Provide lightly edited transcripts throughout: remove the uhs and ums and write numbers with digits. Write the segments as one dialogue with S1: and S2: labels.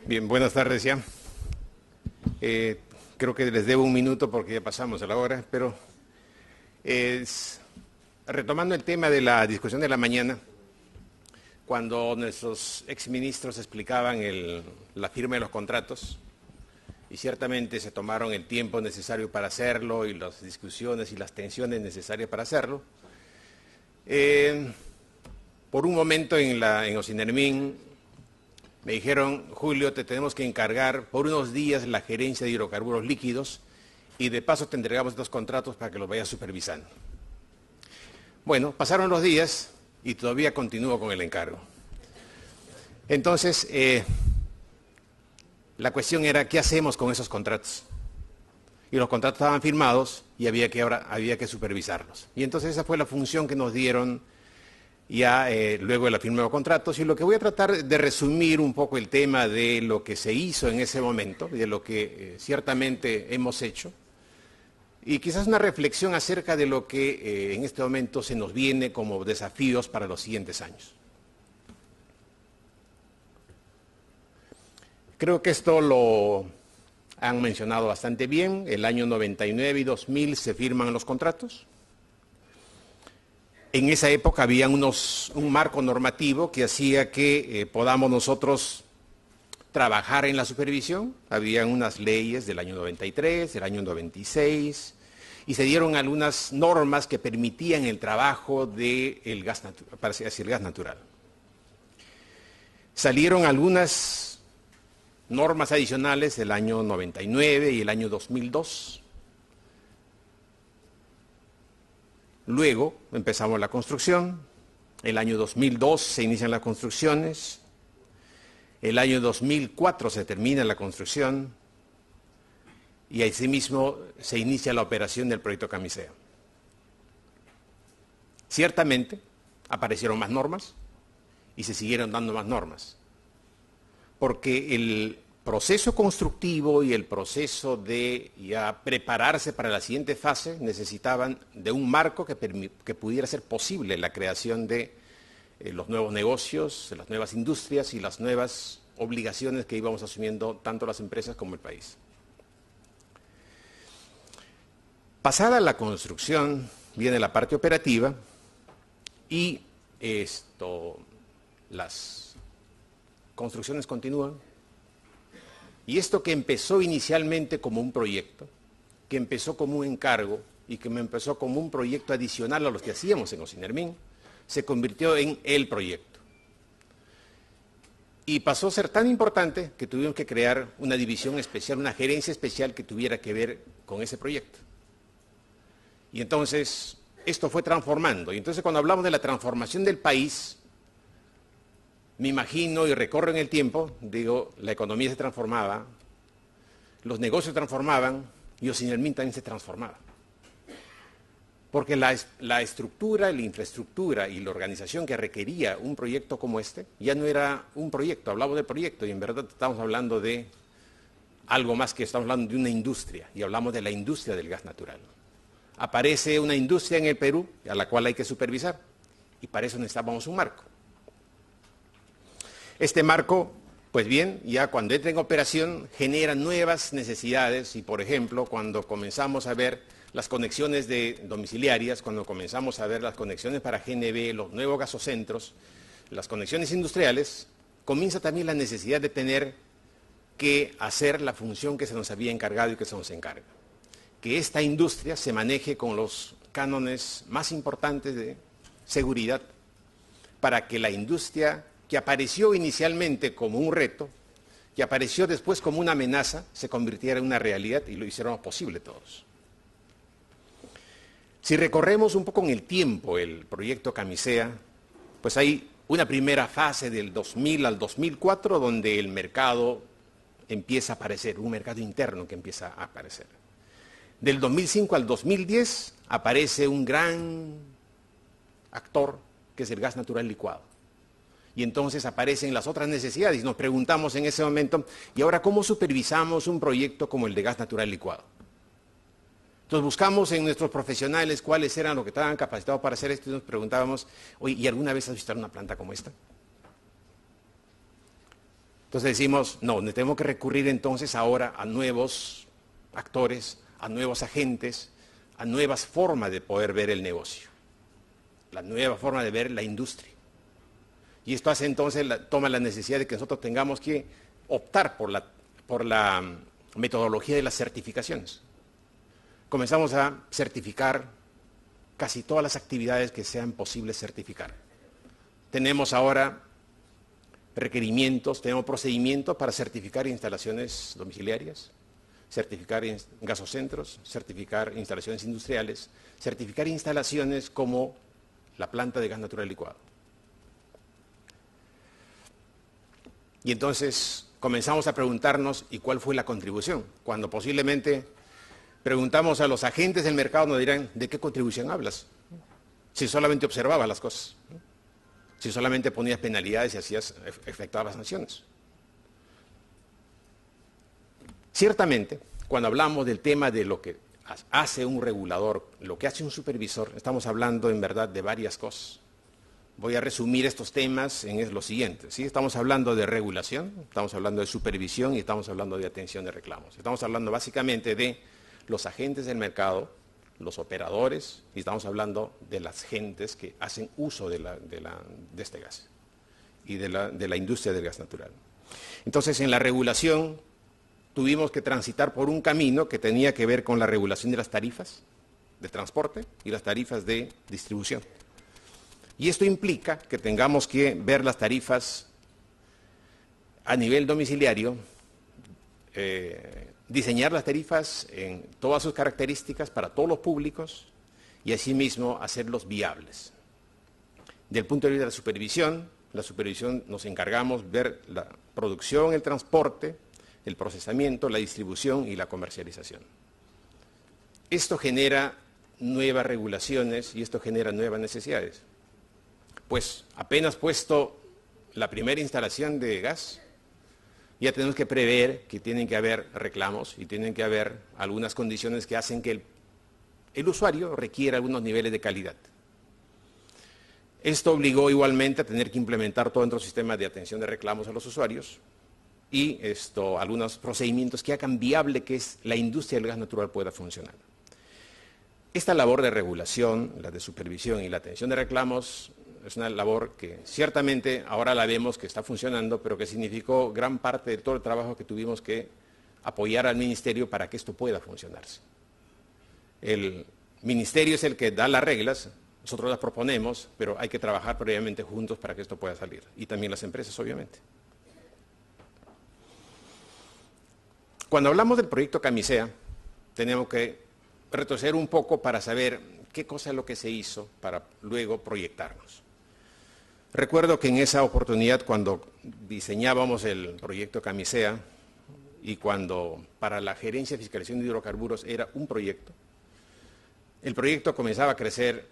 S1: Bien, buenas tardes ya. Creo que les debo un minuto porque ya pasamos a la hora, pero retomando el tema de la discusión de la mañana, cuando nuestros exministros explicaban la firma de los contratos, y ciertamente se tomaron el tiempo necesario para hacerlo y las discusiones y las tensiones necesarias para hacerlo, por un momento en Ocinermin me dijeron: Julio, te tenemos que encargar por unos días la gerencia de hidrocarburos líquidos y de paso te entregamos estos contratos para que los vayas supervisando. Bueno, pasaron los días y todavía continúo con el encargo. Entonces, la cuestión era, ¿qué hacemos con esos contratos? Y los contratos estaban firmados y ahora había que supervisarlos. Y entonces esa fue la función que nos dieron ya luego de la firma de los contratos, y lo que voy a tratar de resumir un poco el tema de lo que se hizo en ese momento, de lo que ciertamente hemos hecho, y quizás una reflexión acerca de lo que en este momento se nos viene como desafíos para los siguientes años. Creo que esto lo han mencionado bastante bien. El año 99 y 2000 se firman los contratos. En esa época había un marco normativo que hacía que podamos nosotros trabajar en la supervisión. Habían unas leyes del año 93, del año 96, y se dieron algunas normas que permitían el trabajo del gas natural. Salieron algunas normas adicionales del año 99 y el año 2002. Luego empezamos la construcción. El año 2002 se inician las construcciones. El año 2004 se termina la construcción. Y asimismo se inicia la operación del proyecto Camisea. Ciertamente aparecieron más normas y se siguieron dando más normas. Porque el proceso constructivo y el proceso de ya prepararse para la siguiente fase necesitaban de un marco que pudiera ser posible la creación de los nuevos negocios, de las nuevas industrias y las nuevas obligaciones que íbamos asumiendo tanto las empresas como el país. Pasada la construcción viene la parte operativa y las construcciones continúan. Y esto que empezó inicialmente como un proyecto, que empezó como un encargo y que empezó como un proyecto adicional a los que hacíamos en Ocinermin, se convirtió en el proyecto. Y pasó a ser tan importante que tuvimos que crear una división especial, una gerencia especial que tuviera que ver con ese proyecto. Y entonces esto fue transformando. Y entonces cuando hablamos de la transformación del país, me imagino y recorro en el tiempo, digo, la economía se transformaba, los negocios se transformaban y Ocinermin también se transformaba. Porque la estructura, la infraestructura y la organización que requería un proyecto como este, ya no era un proyecto, hablamos de proyecto y en verdad estamos hablando de algo más, que estamos hablando de una industria, y hablamos de la industria del gas natural. Aparece una industria en el Perú a la cual hay que supervisar, y para eso necesitábamos un marco. Este marco, pues bien, ya cuando entra en operación genera nuevas necesidades, y por ejemplo, cuando comenzamos a ver las conexiones domiciliarias, cuando comenzamos a ver las conexiones para GNB, los nuevos gasocentros, las conexiones industriales, comienza también la necesidad de tener que hacer la función que se nos había encargado y que se nos encarga. Que esta industria se maneje con los cánones más importantes de seguridad, para que la industria que apareció inicialmente como un reto, que apareció después como una amenaza, se convirtiera en una realidad y lo hiciéramos posible todos. Si recorremos un poco en el tiempo el proyecto Camisea, pues hay una primera fase del 2000 al 2004 donde el mercado empieza a aparecer, un mercado interno que empieza a aparecer. Del 2005 al 2010 aparece un gran actor que es el gas natural licuado. Y entonces aparecen las otras necesidades y nos preguntamos en ese momento, ¿y ahora cómo supervisamos un proyecto como el de gas natural licuado? Entonces buscamos en nuestros profesionales cuáles eran los que estaban capacitados para hacer esto y nos preguntábamos, oye, ¿y alguna vez has visitado una planta como esta? Entonces decimos, no, tenemos que recurrir entonces ahora a nuevos actores, a nuevos agentes, a nuevas formas de poder ver el negocio, la nueva forma de ver la industria. Y esto hace entonces, toma la necesidad de que nosotros tengamos que optar por la metodología de las certificaciones. Comenzamos a certificar casi todas las actividades que sean posibles certificar. Tenemos ahora requerimientos, tenemos procedimientos para certificar instalaciones domiciliarias, certificar gasocentros, certificar instalaciones industriales, certificar instalaciones como la planta de gas natural licuado. Y entonces comenzamos a preguntarnos, ¿y cuál fue la contribución? Cuando posiblemente preguntamos a los agentes del mercado, nos dirán, ¿de qué contribución hablas? Si solamente observabas las cosas, si solamente ponías penalidades y efectuabas sanciones. Ciertamente, cuando hablamos del tema de lo que hace un regulador, lo que hace un supervisor, estamos hablando en verdad de varias cosas. Voy a resumir estos temas en lo siguiente, ¿sí? Estamos hablando de regulación, estamos hablando de supervisión y estamos hablando de atención de reclamos. Estamos hablando básicamente de los agentes del mercado, los operadores, y estamos hablando de las gentes que hacen uso de este gas y de la industria del gas natural. Entonces, en la regulación tuvimos que transitar por un camino que tenía que ver con la regulación de las tarifas de transporte y las tarifas de distribución. Y esto implica que tengamos que ver las tarifas a nivel domiciliario, diseñar las tarifas en todas sus características para todos los públicos y asimismo hacerlos viables. Del punto de vista de la supervisión nos encargamos de ver la producción, el transporte, el procesamiento, la distribución y la comercialización. Esto genera nuevas regulaciones y esto genera nuevas necesidades. Pues apenas puesto la primera instalación de gas, ya tenemos que prever que tienen que haber reclamos y tienen que haber algunas condiciones que hacen que el usuario requiera algunos niveles de calidad. Esto obligó igualmente a tener que implementar todo nuestro sistema de atención de reclamos a los usuarios y algunos procedimientos que hagan viable que la industria del gas natural pueda funcionar. Esta labor de regulación, la de supervisión y la atención de reclamos, es una labor que ciertamente ahora la vemos que está funcionando, pero que significó gran parte de todo el trabajo que tuvimos que apoyar al Ministerio para que esto pueda funcionarse. El Ministerio es el que da las reglas, nosotros las proponemos, pero hay que trabajar previamente juntos para que esto pueda salir. Y también las empresas, obviamente. Cuando hablamos del proyecto Camisea, tenemos que retroceder un poco para saber qué cosa es lo que se hizo para luego proyectarnos. Recuerdo que en esa oportunidad, cuando diseñábamos el proyecto Camisea y cuando para la Gerencia de Fiscalización de Hidrocarburos era un proyecto, el proyecto comenzaba a crecer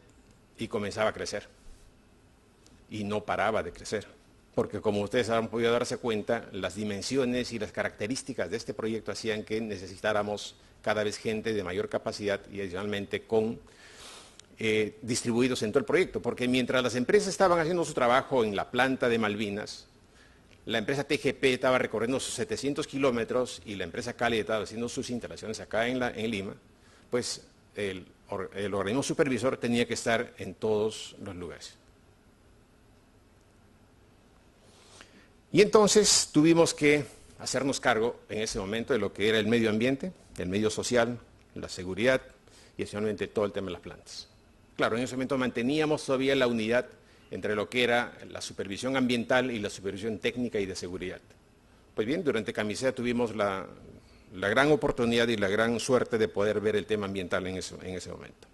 S1: y comenzaba a crecer y no paraba de crecer, porque como ustedes han podido darse cuenta, las dimensiones y las características de este proyecto hacían que necesitáramos cada vez gente de mayor capacidad y adicionalmente distribuidos en todo el proyecto, porque mientras las empresas estaban haciendo su trabajo en la planta de Malvinas, la empresa TGP estaba recorriendo sus 700 kilómetros y la empresa Cali estaba haciendo sus instalaciones acá en Lima, pues el organismo supervisor tenía que estar en todos los lugares. Y entonces tuvimos que hacernos cargo en ese momento de lo que era el medio ambiente, el medio social, la seguridad y especialmente todo el tema de las plantas. Claro, en ese momento manteníamos todavía la unidad entre lo que era la supervisión ambiental y la supervisión técnica y de seguridad. Pues bien, durante Camisea tuvimos la gran oportunidad y la gran suerte de poder ver el tema ambiental en ese momento.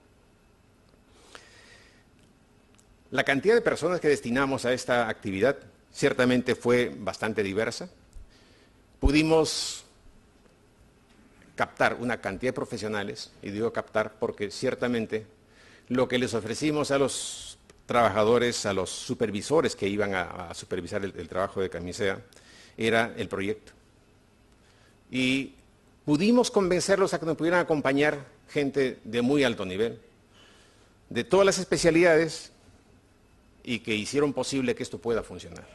S1: La cantidad de personas que destinamos a esta actividad ciertamente fue bastante diversa. Pudimos captar una cantidad de profesionales, y digo captar porque ciertamente lo que les ofrecimos a los trabajadores, a los supervisores que iban a supervisar el trabajo de Camisea, era el proyecto. Y pudimos convencerlos a que nos pudieran acompañar gente de muy alto nivel, de todas las especialidades, y que hicieron posible que esto pueda funcionar.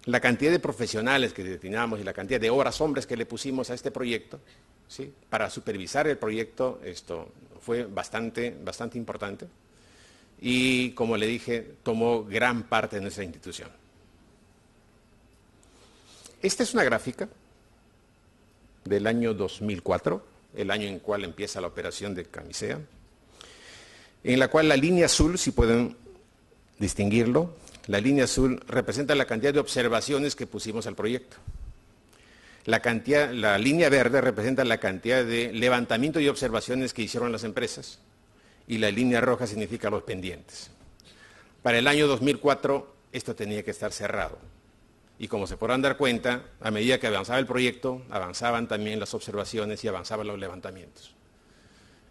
S1: la cantidad de profesionales que destinamos y la cantidad de horas hombres que le pusimos a este proyecto, ¿sí?, para supervisar el proyecto, esto fue bastante importante. Y, como le dije, tomó gran parte de nuestra institución. Esta es una gráfica del año 2004, el año en el cual empieza la operación de Camisea, en la cual la línea azul, si pueden distinguirlo, la línea azul representa la cantidad de observaciones que pusimos al proyecto. La línea verde representa la cantidad de levantamiento y observaciones que hicieron las empresas, y la línea roja significa los pendientes. Para el año 2004 esto tenía que estar cerrado. Y como se podrán dar cuenta, a medida que avanzaba el proyecto, avanzaban también las observaciones y avanzaban los levantamientos.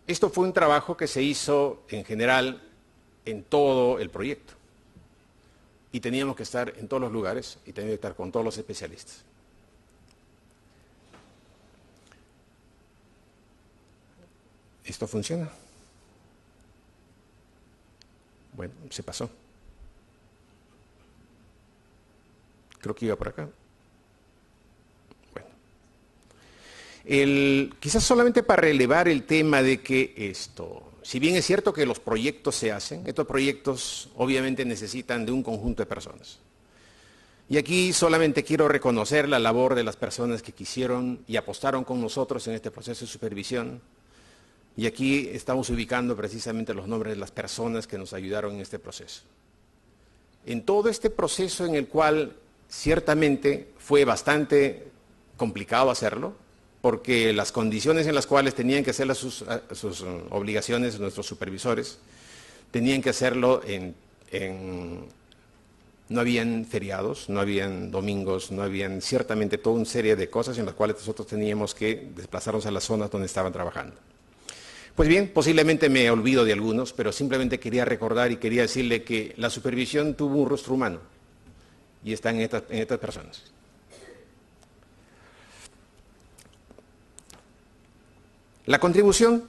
S1: Esto fue un trabajo que se hizo en general en todo el proyecto. Y teníamos que estar en todos los lugares y teníamos que estar con todos los especialistas. ¿Esto funciona? Bueno, se pasó. Creo que iba por acá. Bueno. Quizás solamente para relevar el tema de que si bien es cierto que los proyectos se hacen, estos proyectos obviamente necesitan de un conjunto de personas. Y aquí solamente quiero reconocer la labor de las personas que quisieron y apostaron con nosotros en este proceso de supervisión. Y aquí estamos ubicando precisamente los nombres de las personas que nos ayudaron en este proceso. En todo este proceso en el cual ciertamente fue bastante complicado hacerlo, porque las condiciones en las cuales tenían que hacer sus obligaciones nuestros supervisores, tenían que hacerlo no habían feriados, no habían domingos, no habían ciertamente toda una serie de cosas en las cuales nosotros teníamos que desplazarnos a las zonas donde estaban trabajando. Pues bien, posiblemente me olvido de algunos, pero simplemente quería recordar y quería decirle que la supervisión tuvo un rostro humano y está en estas personas. La contribución,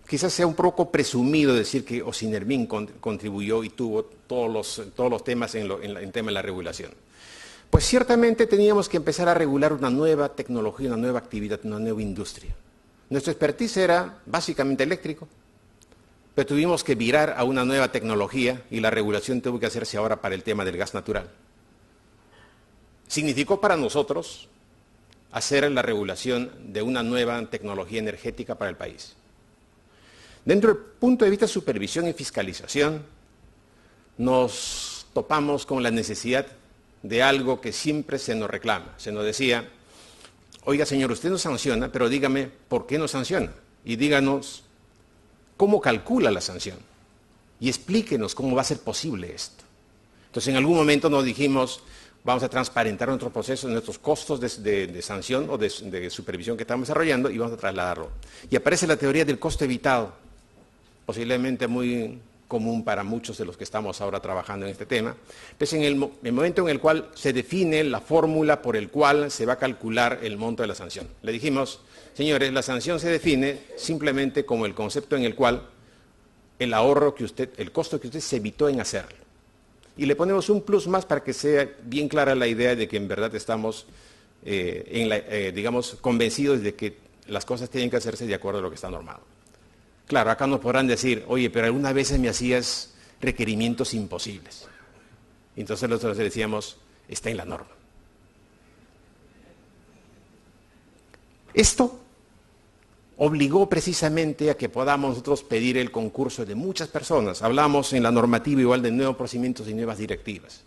S1: quizás sea un poco presumido decir que Osinermin contribuyó y tuvo todos los temas en tema de la regulación. Pues ciertamente teníamos que empezar a regular una nueva tecnología, una nueva actividad, una nueva industria. Nuestro expertise era básicamente eléctrico, pero tuvimos que virar a una nueva tecnología y la regulación tuvo que hacerse ahora para el tema del gas natural. Significó para nosotros hacer la regulación de una nueva tecnología energética para el país. Dentro del punto de vista de supervisión y fiscalización, nos topamos con la necesidad de algo que siempre se nos reclama. Se nos decía: oiga, señor, usted nos sanciona, pero dígame por qué nos sanciona. Y díganos cómo calcula la sanción. Y explíquenos cómo va a ser posible esto. Entonces, en algún momento nos dijimos: vamos a transparentar nuestros procesos, nuestros costos de sanción o de supervisión que estamos desarrollando y vamos a trasladarlo. Y aparece la teoría del costo evitado, posiblemente muy común para muchos de los que estamos ahora trabajando en este tema. Entonces, en el momento en el cual se define la fórmula por el cual se va a calcular el monto de la sanción. Le dijimos: señores, la sanción se define simplemente como el concepto en el cual el costo que usted se evitó en hacerlo. Y le ponemos un plus más para que sea bien clara la idea de que en verdad estamos, digamos, convencidos de que las cosas tienen que hacerse de acuerdo a lo que está normado. Claro, acá nos podrán decir: oye, pero algunas veces me hacías requerimientos imposibles. Y entonces nosotros le decíamos: está en la norma. Esto obligó precisamente a que podamos nosotros pedir el concurso de muchas personas. Hablamos en la normativa igual de nuevos procedimientos y nuevas directivas.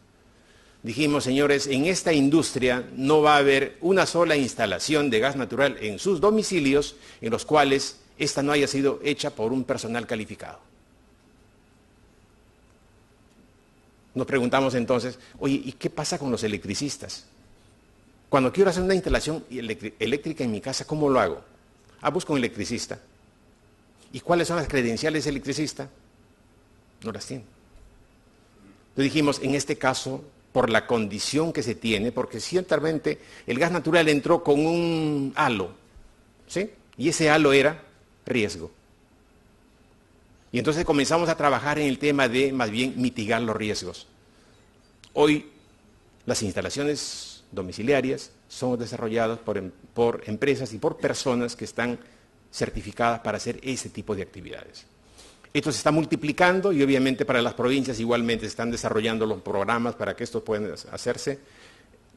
S1: Dijimos: señores, en esta industria no va a haber una sola instalación de gas natural en sus domicilios en los cuales esta no haya sido hecha por un personal calificado. Nos preguntamos entonces: oye, ¿y qué pasa con los electricistas? Cuando quiero hacer una instalación eléctrica en mi casa, ¿cómo lo hago? Busco un electricista. ¿Y cuáles son las credenciales del electricista? No las tiene. Entonces dijimos: en este caso, por la condición que se tiene, porque ciertamente el gas natural entró con un halo, ¿sí? Y ese halo era riesgo. Y entonces comenzamos a trabajar en el tema de, más bien, mitigar los riesgos. Hoy las instalaciones domiciliarias son desarrolladas por empresas y por personas que están certificadas para hacer ese tipo de actividades. Esto se está multiplicando y obviamente para las provincias igualmente se están desarrollando los programas para que esto pueda hacerse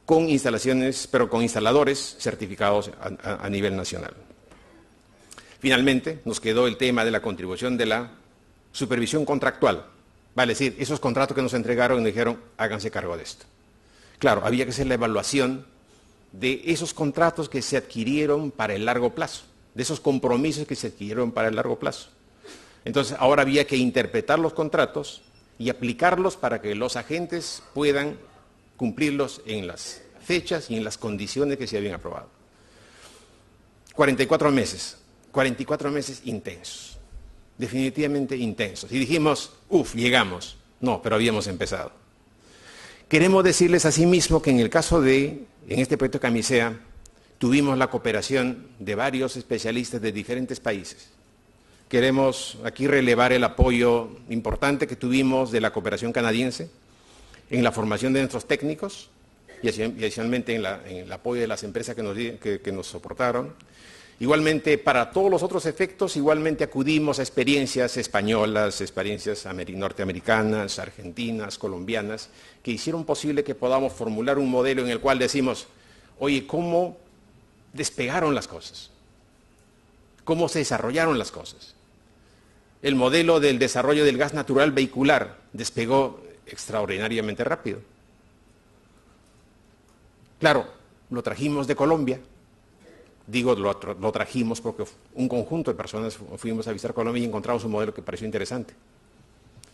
S1: con instalaciones, pero con instaladores certificados a nivel nacional. Finalmente, nos quedó el tema de la contribución de la supervisión contractual. Vale decir, esos contratos que nos entregaron y nos dijeron, háganse cargo de esto. Claro, había que hacer la evaluación de esos contratos que se adquirieron para el largo plazo, de esos compromisos que se adquirieron para el largo plazo. Entonces, ahora había que interpretar los contratos y aplicarlos para que los agentes puedan cumplirlos en las fechas y en las condiciones que se habían aprobado. 44 meses intensos, definitivamente intensos. Y dijimos, llegamos. No, pero habíamos empezado. Queremos decirles asimismo que en el caso en este proyecto Camisea, tuvimos la cooperación de varios especialistas de diferentes países. Queremos aquí relevar el apoyo importante que tuvimos de la cooperación canadiense en la formación de nuestros técnicos y adicionalmente en el apoyo de las empresas que nos soportaron. Igualmente, para todos los otros efectos, igualmente acudimos a experiencias españolas, experiencias norteamericanas, argentinas, colombianas, que hicieron posible que podamos formular un modelo en el cual decimos, oye, ¿cómo despegaron las cosas? ¿Cómo se desarrollaron las cosas? El modelo del desarrollo del gas natural vehicular despegó extraordinariamente rápido. Claro, lo trajimos de Colombia. Digo, lo trajimos porque un conjunto de personas fuimos a visitar Colombia y encontramos un modelo que pareció interesante.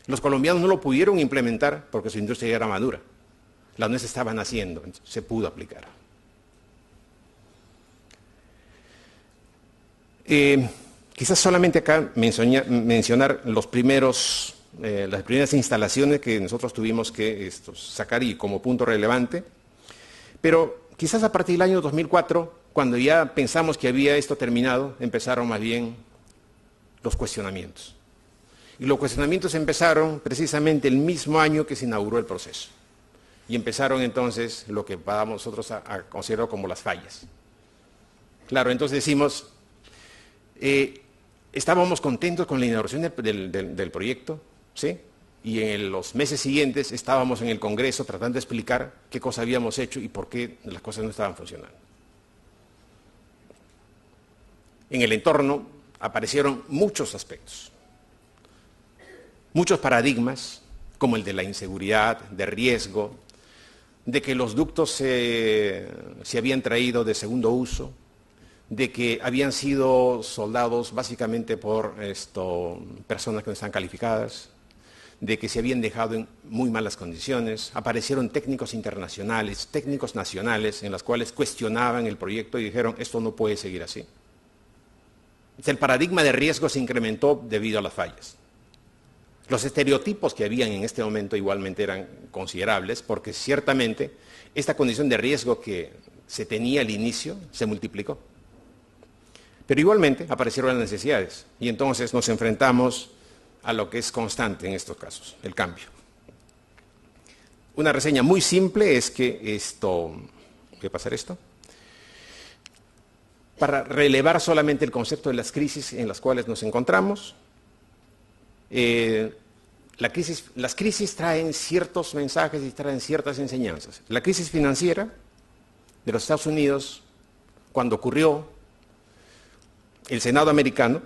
S1: Los colombianos no lo pudieron implementar porque su industria ya era madura. Las nuestras estaban haciendo, se pudo aplicar. Quizás solamente acá mencionar las primeras instalaciones que nosotros tuvimos que sacar y como punto relevante, pero quizás a partir del año 2004, cuando ya pensamos que había esto terminado, empezaron más bien los cuestionamientos. Y los cuestionamientos empezaron precisamente el mismo año que se inauguró el proceso. Y empezaron entonces lo que vamos nosotros a considerar como las fallas. Claro, entonces decimos, estábamos contentos con la inauguración del proyecto, ¿sí? Y en los meses siguientes estábamos en el Congreso tratando de explicar qué cosa habíamos hecho y por qué las cosas no estaban funcionando. En el entorno aparecieron muchos aspectos, muchos paradigmas, como el de la inseguridad, de riesgo, de que los ductos se habían traído de segundo uso, de que habían sido soldados básicamente por personas que no están calificadas, de que se habían dejado en muy malas condiciones. Aparecieron técnicos internacionales, técnicos nacionales, en los cuales cuestionaban el proyecto y dijeron, esto no puede seguir así. El paradigma de riesgo se incrementó debido a las fallas. Los estereotipos que habían en este momento igualmente eran considerables, porque ciertamente esta condición de riesgo que se tenía al inicio se multiplicó. Pero igualmente aparecieron las necesidades y entonces nos enfrentamos a lo que es constante en estos casos, el cambio. Una reseña muy simple es que voy a pasar esto, para relevar solamente el concepto de las crisis en las cuales nos encontramos. Las crisis traen ciertos mensajes y traen ciertas enseñanzas. La crisis financiera de los Estados Unidos, cuando ocurrió, el Senado americano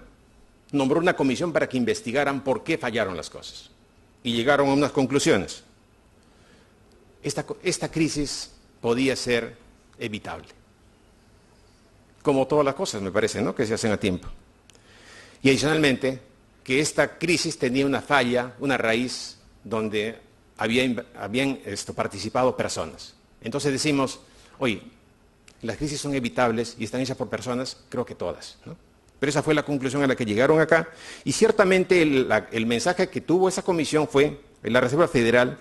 S1: nombró una comisión para que investigaran por qué fallaron las cosas. Y llegaron a unas conclusiones. Esta crisis podía ser evitable. Como todas las cosas, me parece, ¿no?, que se hacen a tiempo. Y adicionalmente, que esta crisis tenía una falla, una raíz, donde habían participado personas. Entonces decimos, oye, las crisis son evitables y están hechas por personas, creo que todas, ¿no? Pero esa fue la conclusión a la que llegaron acá. Y ciertamente el mensaje que tuvo esa comisión fue, en la Reserva Federal,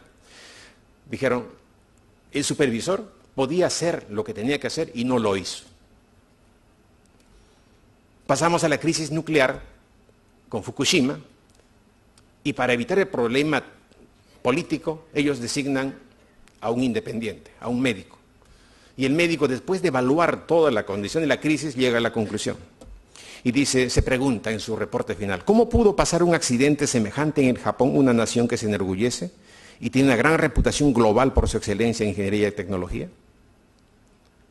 S1: dijeron, el supervisor podía hacer lo que tenía que hacer y no lo hizo. Pasamos a la crisis nuclear con Fukushima y para evitar el problema político, ellos designan a un independiente, a un médico. Y el médico, después de evaluar toda la condición de la crisis, llega a la conclusión. Y dice, se pregunta en su reporte final, ¿cómo pudo pasar un accidente semejante en el Japón, una nación que se enorgullece y tiene una gran reputación global por su excelencia en ingeniería y tecnología?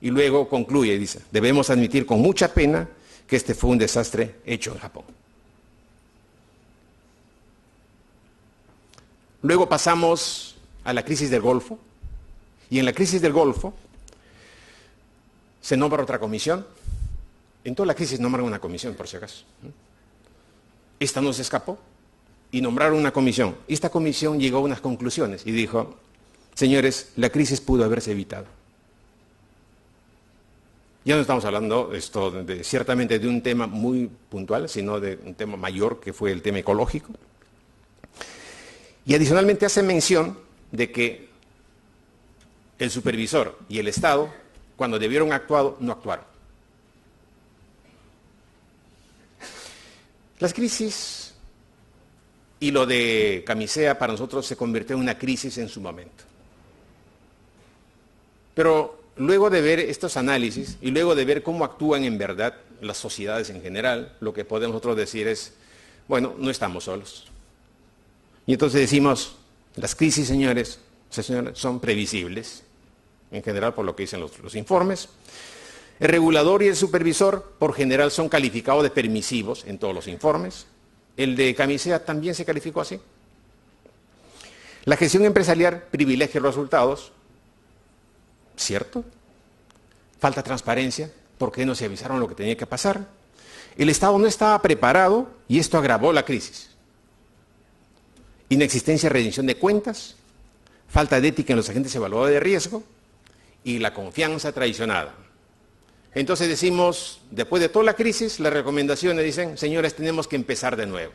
S1: Y luego concluye y dice, debemos admitir con mucha pena que este fue un desastre hecho en Japón. Luego pasamos a la crisis del Golfo, y en la crisis del Golfo se nombra otra comisión. En toda la crisis nombran una comisión, por si acaso. Esta no se escapó y nombraron una comisión. Y esta comisión llegó a unas conclusiones y dijo, señores, la crisis pudo haberse evitado. Ya no estamos hablando ciertamente de un tema muy puntual, sino de un tema mayor que fue el tema ecológico. Y adicionalmente hace mención de que el supervisor y el Estado, cuando debieron actuar, no actuaron. Las crisis y lo de Camisea para nosotros se convirtió en una crisis en su momento. Pero luego de ver estos análisis y luego de ver cómo actúan en verdad las sociedades en general, lo que podemos nosotros decir es, bueno, no estamos solos. Y entonces decimos, las crisis, señores, son previsibles, en general por lo que dicen los informes. El regulador y el supervisor, por general, son calificados de permisivos en todos los informes. El de Camisea también se calificó así. La gestión empresarial privilegia los resultados, ¿cierto? Falta transparencia, ¿por qué no se avisaron lo que tenía que pasar? El Estado no estaba preparado y esto agravó la crisis. Inexistencia de rendición de cuentas, falta de ética en los agentes evaluadores de riesgo y la confianza traicionada. Entonces decimos, después de toda la crisis, las recomendaciones dicen, señores, tenemos que empezar de nuevo.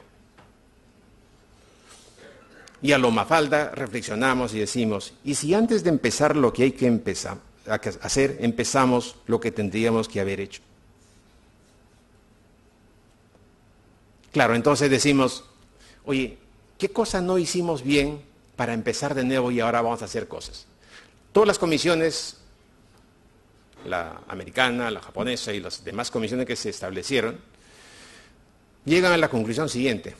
S1: Y a lo Mafalda reflexionamos y decimos, ¿y si antes de empezar lo que hay que empezar a hacer, empezamos lo que tendríamos que haber hecho? Claro, entonces decimos, oye, ¿qué cosa no hicimos bien para empezar de nuevo y ahora vamos a hacer cosas? Todas las comisiones, la americana, la japonesa y las demás comisiones que se establecieron, llegan a la conclusión siguiente.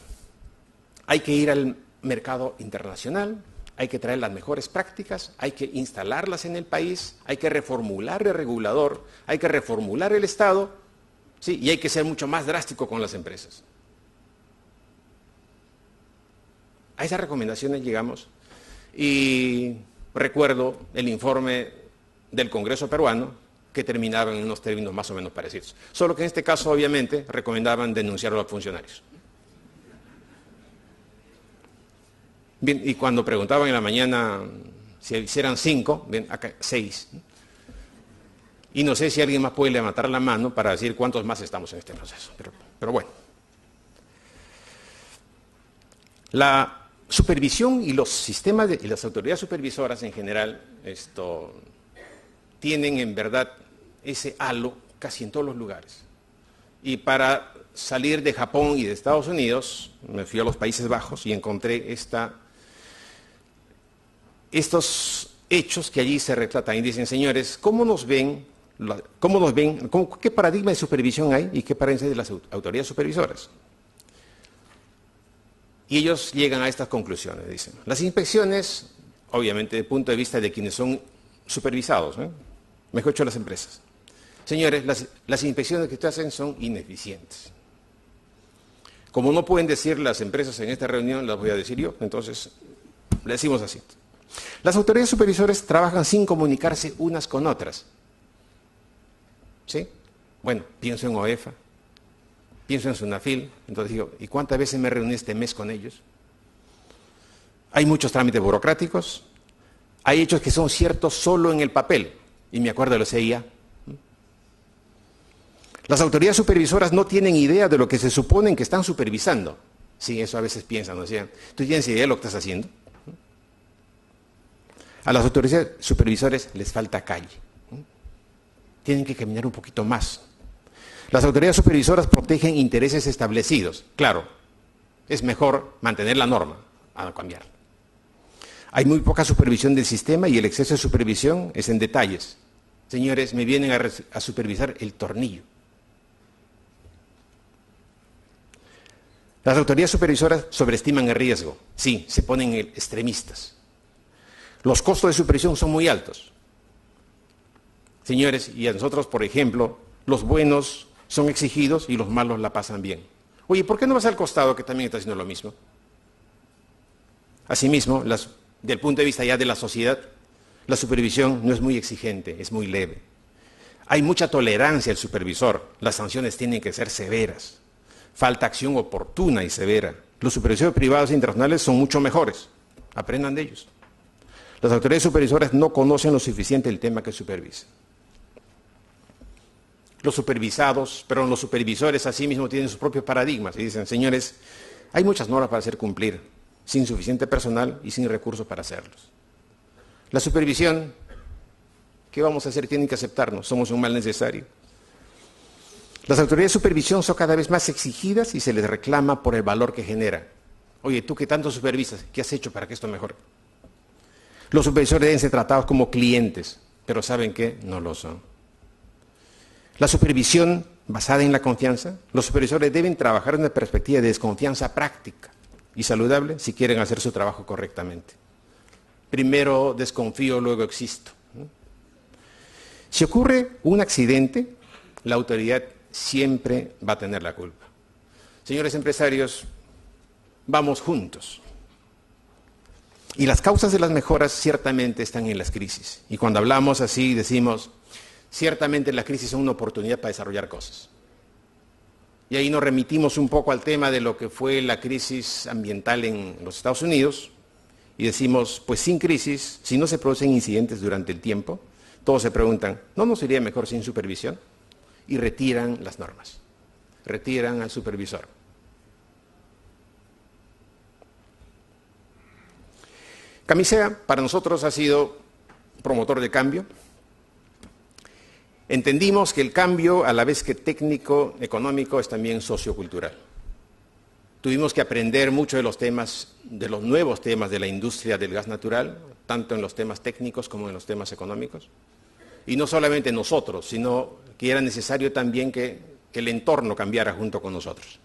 S1: Hay que ir al mercado internacional, hay que traer las mejores prácticas, hay que instalarlas en el país, hay que reformular el regulador, hay que reformular el Estado, ¿sí? Y hay que ser mucho más drástico con las empresas. A esas recomendaciones llegamos y recuerdo el informe del Congreso peruano que terminaban en unos términos más o menos parecidos. Solo que en este caso, obviamente, recomendaban denunciar a los funcionarios. Bien, y cuando preguntaban en la mañana si eran 5, bien, acá 6. Y no sé si alguien más puede levantar la mano para decir cuántos más estamos en este proceso. Pero bueno. La supervisión y los sistemas y las autoridades supervisoras en general tienen en verdad ese halo casi en todos los lugares. Y para salir de Japón y de Estados Unidos, me fui a los Países Bajos y encontré estos hechos que allí se retratan y dicen, señores, ¿cómo nos ven? ¿Qué paradigma de supervisión hay y qué paradigma de las autoridades supervisoras? Y ellos llegan a estas conclusiones, dicen. Las inspecciones, obviamente, desde el punto de vista de quienes son supervisados, mejor dicho, las empresas. Señores, las inspecciones que ustedes hacen son ineficientes. Como no pueden decir las empresas en esta reunión, las voy a decir yo, entonces le decimos así. Las autoridades supervisoras trabajan sin comunicarse unas con otras. ¿Sí? Bueno, pienso en OEFA, pienso en SUNAFIL, entonces digo, ¿y cuántas veces me reuní este mes con ellos? Hay muchos trámites burocráticos, hay hechos que son ciertos solo en el papel, y me acuerdo de la CIA. Las autoridades supervisoras no tienen idea de lo que se suponen que están supervisando. Sí, eso a veces piensan, ¿no? ¿Tú tienes idea de lo que estás haciendo? A las autoridades supervisoras les falta calle. Tienen que caminar un poquito más. Las autoridades supervisoras protegen intereses establecidos. Claro, es mejor mantener la norma a no cambiarla. Hay muy poca supervisión del sistema y el exceso de supervisión es en detalles. Señores, me vienen a supervisar el tornillo. Las autoridades supervisoras sobreestiman el riesgo. Sí, se ponen extremistas. Los costos de supervisión son muy altos. Señores, y a nosotros, por ejemplo, los buenos son exigidos y los malos la pasan bien. Oye, ¿por qué no vas al costado que también está haciendo lo mismo? Asimismo, del punto de vista ya de la sociedad, la supervisión no es muy exigente, es muy leve. Hay mucha tolerancia al supervisor, las sanciones tienen que ser severas. Falta acción oportuna y severa. Los supervisores privados e internacionales son mucho mejores, aprendan de ellos. Las autoridades supervisoras no conocen lo suficiente el tema que supervisan. Los supervisores asimismo tienen sus propios paradigmas y dicen, señores, hay muchas normas para hacer cumplir, sin suficiente personal y sin recursos para hacerlos. La supervisión, ¿qué vamos a hacer? Tienen que aceptarnos, somos un mal necesario. Las autoridades de supervisión son cada vez más exigidas y se les reclama por el valor que genera. Oye, ¿tú qué tanto supervisas? ¿Qué has hecho para que esto mejore? Los supervisores deben ser tratados como clientes, pero ¿saben qué? No lo son. La supervisión basada en la confianza, los supervisores deben trabajar en una perspectiva de desconfianza práctica y saludable si quieren hacer su trabajo correctamente. Primero desconfío, luego existo. Si ocurre un accidente, la autoridad siempre va a tener la culpa. Señores empresarios, vamos juntos. Y las causas de las mejoras ciertamente están en las crisis. Y cuando hablamos así decimos, ciertamente las crisis son una oportunidad para desarrollar cosas. Y ahí nos remitimos un poco al tema de lo que fue la crisis ambiental en los Estados Unidos y decimos, pues sin crisis, si no se producen incidentes durante el tiempo, todos se preguntan, ¿no nos iría mejor sin supervisión? Y retiran las normas, retiran al supervisor. Camisea para nosotros ha sido promotor de cambio. Entendimos que el cambio, a la vez que técnico, económico, es también sociocultural. Tuvimos que aprender mucho de los temas, de los nuevos temas de la industria del gas natural, tanto en los temas técnicos como en los temas económicos. Y no solamente nosotros, sino que era necesario también que el entorno cambiara junto con nosotros.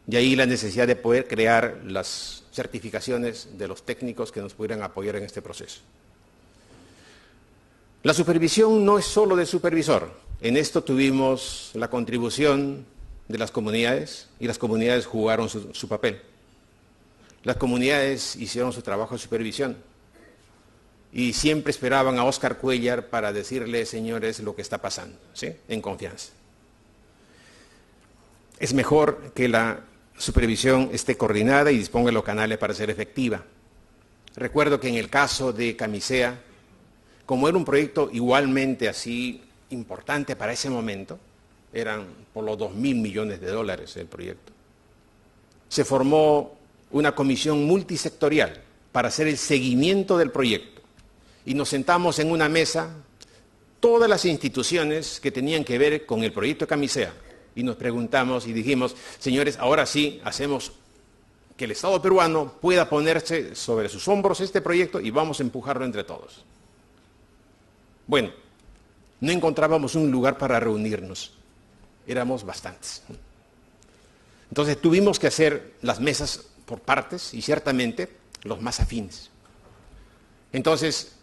S1: Y ahí la necesidad de poder crear las certificaciones de los técnicos que nos pudieran apoyar en este proceso. La supervisión no es solo del supervisor. En esto tuvimos la contribución de las comunidades y las comunidades jugaron su papel. Las comunidades hicieron su trabajo de supervisión y siempre esperaban a Óscar Cuéllar para decirle, señores, lo que está pasando, ¿sí? En confianza. Es mejor que la supervisión esté coordinada y disponga de los canales para ser efectiva. Recuerdo que en el caso de Camisea, como era un proyecto igualmente así importante para ese momento, eran por los $2.000 millones el proyecto, se formó una comisión multisectorial para hacer el seguimiento del proyecto. Y nos sentamos en una mesa todas las instituciones que tenían que ver con el proyecto de Camisea. Y nos preguntamos y dijimos, señores, ahora sí hacemos que el Estado peruano pueda ponerse sobre sus hombros este proyecto y vamos a empujarlo entre todos. Bueno, no encontrábamos un lugar para reunirnos, éramos bastantes. Entonces tuvimos que hacer las mesas por partes y ciertamente los más afines. Entonces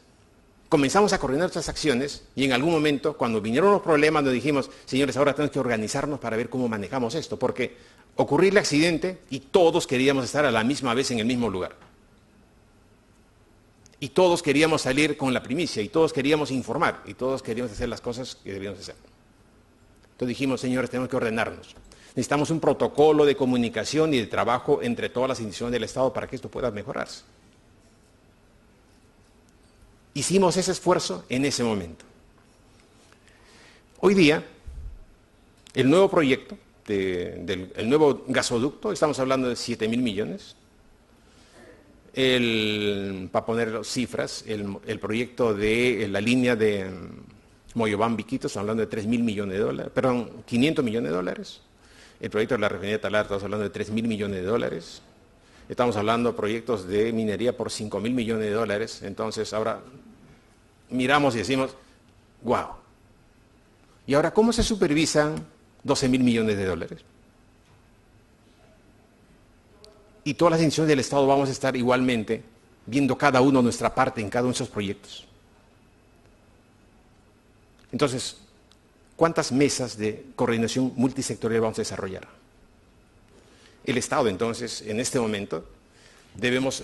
S1: comenzamos a coordinar nuestras acciones y en algún momento, cuando vinieron los problemas, nos dijimos, señores, ahora tenemos que organizarnos para ver cómo manejamos esto, porque ocurrió el accidente y todos queríamos estar a la misma vez en el mismo lugar. Y todos queríamos salir con la primicia, y todos queríamos informar, y todos queríamos hacer las cosas que debíamos hacer. Entonces dijimos, señores, tenemos que ordenarnos. Necesitamos un protocolo de comunicación y de trabajo entre todas las instituciones del Estado para que esto pueda mejorarse. Hicimos ese esfuerzo en ese momento. Hoy día, el nuevo proyecto, el nuevo gasoducto, estamos hablando de 7.000 millones, para poner cifras, el proyecto de la línea de Moyobamba-Iquitos, estamos hablando de $3.000 millones, perdón, $500 millones. El proyecto de la refinería de Talara, estamos hablando de $3.000 millones. Estamos hablando de proyectos de minería por 5.000 millones de dólares. Entonces, ahora miramos y decimos, wow. ¿Y ahora cómo se supervisan 12.000 millones de dólares? Y todas las instituciones del Estado vamos a estar igualmente viendo cada uno nuestra parte en cada uno de esos proyectos. Entonces, ¿cuántas mesas de coordinación multisectorial vamos a desarrollar? El Estado, entonces, en este momento,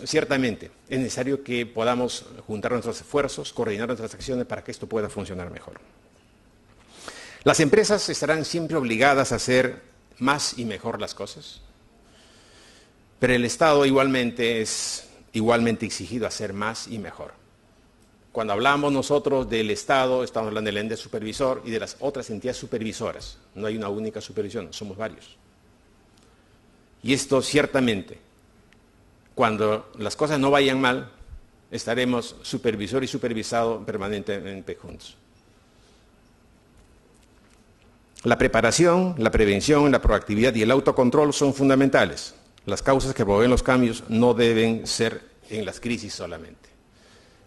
S1: ciertamente, es necesario que podamos juntar nuestros esfuerzos, coordinar nuestras acciones para que esto pueda funcionar mejor. Las empresas estarán siempre obligadas a hacer más y mejor las cosas, pero el Estado igualmente es exigido a hacer más y mejor. Cuando hablamos nosotros del Estado, estamos hablando del ente supervisor y de las otras entidades supervisoras. No hay una única supervisión, somos varios. Y esto ciertamente, cuando las cosas no vayan mal, estaremos supervisor y supervisado permanentemente juntos. La preparación, la prevención, la proactividad y el autocontrol son fundamentales. Las causas que promueven los cambios no deben ser en las crisis solamente.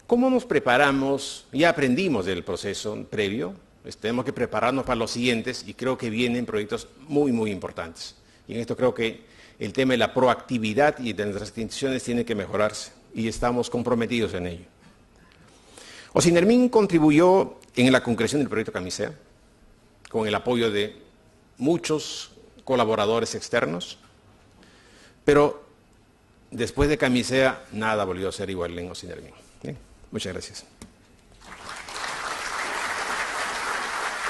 S1: ¿Cómo nos preparamos? Ya aprendimos del proceso previo, tenemos que prepararnos para los siguientes y creo que vienen proyectos muy, muy importantes. Y en esto creo que el tema de la proactividad y de nuestras instituciones tiene que mejorarse y estamos comprometidos en ello. Ocinermin contribuyó en la concreción del proyecto Camisea con el apoyo de muchos colaboradores externos, pero después de Camisea nada volvió a ser igual en Ocinermin. Muchas gracias.